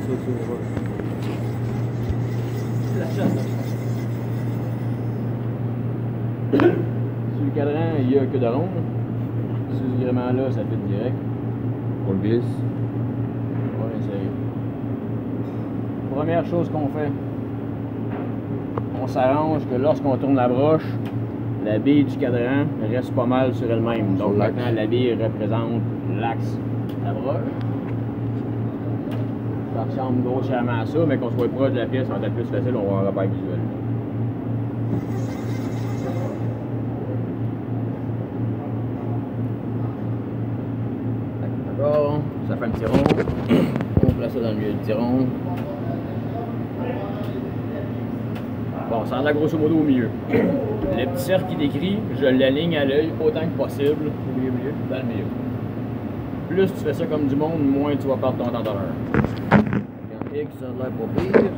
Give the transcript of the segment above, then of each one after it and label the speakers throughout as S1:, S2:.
S1: ça, tu vois.
S2: La chasse. Sur le cadran, il n'y a que de ronde. Sur ce gréement-là, ça fait direct.
S1: On le glisse.
S2: On va essayer. Première chose qu'on fait, on s'arrange que lorsqu'on tourne la broche, la bille du cadran reste pas mal sur elle-même. Donc maintenant, la bille représente l'axe de la broche. Ça ressemble grossièrement à ça, mais qu'on soit proche de la pièce, ça va être plus facile, on va avoir un repère visuel. D'accord, ça fait un petit rond. On place ça dans le milieu du petit rond. Bon, ça en a grosso modo au milieu. Le petit cercle qui décrit, je l'aligne à l'œil autant que possible au milieu, dans le milieu. Plus tu fais ça comme du monde, moins tu vas perdre ton temps d'honneur. Quand X, ça a l'air pas pire.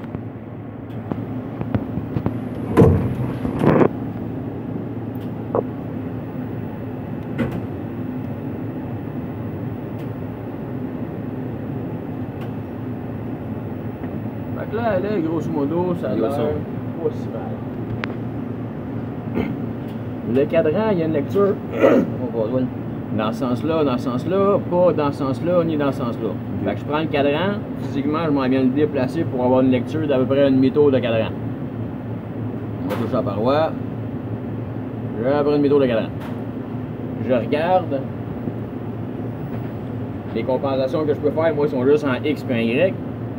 S2: Fait que là, elle est grosso modo, ça a l'air pas si mal. Le cadran, il y a une lecture dans ce sens-là, pas dans ce sens-là, ni dans ce sens-là. Fait que je prends le cadran, physiquement, je m'en viens le déplacer pour avoir une lecture d'à peu près un demi-tour de cadran. On va toucher la paroi. J'ai à peu près un demi-tour de cadran. Je regarde. Les compensations que je peux faire, moi, sont juste en X et en Y.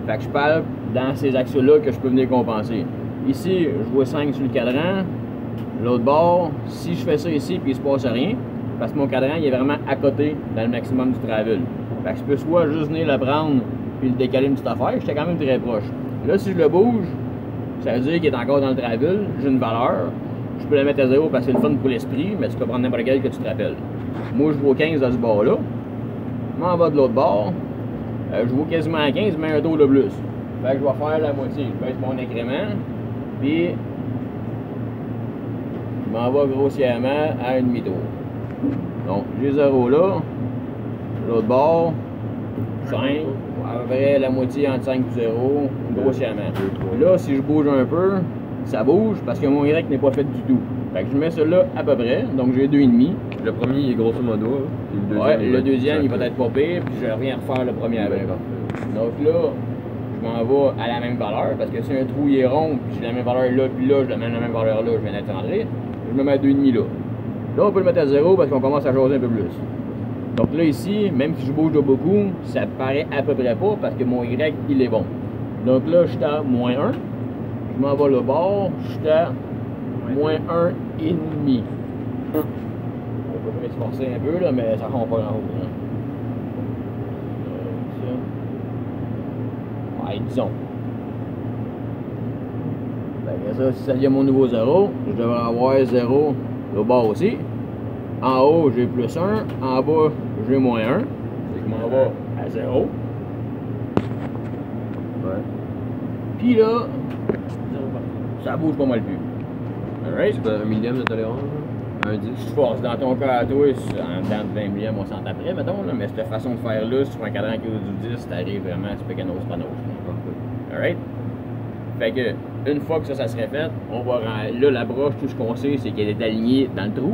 S2: Fait que je parle dans ces axes-là que je peux venir compenser. Ici, je vois 5 sur le cadran. L'autre bord, si je fais ça ici puis il se passe rien, parce que mon cadran il est vraiment à côté dans le maximum du travel. Fait que je peux soit juste venir le prendre puis le décaler une petite affaire, j'étais quand même très proche. Là, si je le bouge, ça veut dire qu'il est encore dans le travel, j'ai une valeur. Je peux la mettre à 0 parce que c'est le fun pour l'esprit, mais tu peux prendre n'importe quel que tu te rappelles. Moi, je vaux 15 à ce bord-là. Je m'en vais de l'autre bord. Je vaux quasiment à 15, mais un tour de plus. Fait que je vais faire la moitié. Je baisse mon incrément, puis je m'en vais grossièrement à un demi-tour. Donc, j'ai 0 là. L'autre bord, 5. À peu près la moitié entre 5 et 0, grossièrement. Là, si je bouge un peu, ça bouge parce que mon Y n'est pas fait du tout. Fait que je mets celui-là à peu près, donc j'ai 2,5.
S1: Le premier il est grosso modo.
S2: Le deuxième il va être pas pire, puis je reviens refaire le premier avec. Donc là, je m'en vais à la même valeur, parce que si un trou il est rond, puis j'ai la même valeur là, puis là, je le mets à la même valeur là, je viens d'être rentré, je me mets à 2,5 là. Là, on peut le mettre à 0 parce qu'on commence à jaser un peu plus. Donc là, ici, même si je bouge de beaucoup, ça paraît à peu près pas, parce que mon Y, il est bon. Donc là, je suis à moins 1. Je m'en vais le bord, je suis à moins 1,5. On peut se forcer un peu, là, mais ça ne rend pas grand-chose. Ouais, disons. Fait que ça, si ça devient mon nouveau 0, je devrais avoir 0 au bas aussi. En haut, j'ai plus 1. En bas, j'ai moins 1. Je m'en vais à 0.
S1: Ouais.
S2: Puis là, ça bouge pas mal plus. Alright?
S1: C'est un millième de tolérance? Un 10?
S2: Je force dans ton cas à toi, en dedans de 20 millièmes, on s'entend après, mettons, là, mais cette façon de faire là, sur un cadran qui est du 10, t'arrives vraiment, tu peux qu'un panos. Alright? Fait que, une fois que ça serait fait, on va là, la broche, tout ce qu'on sait, c'est qu'elle est alignée dans le trou.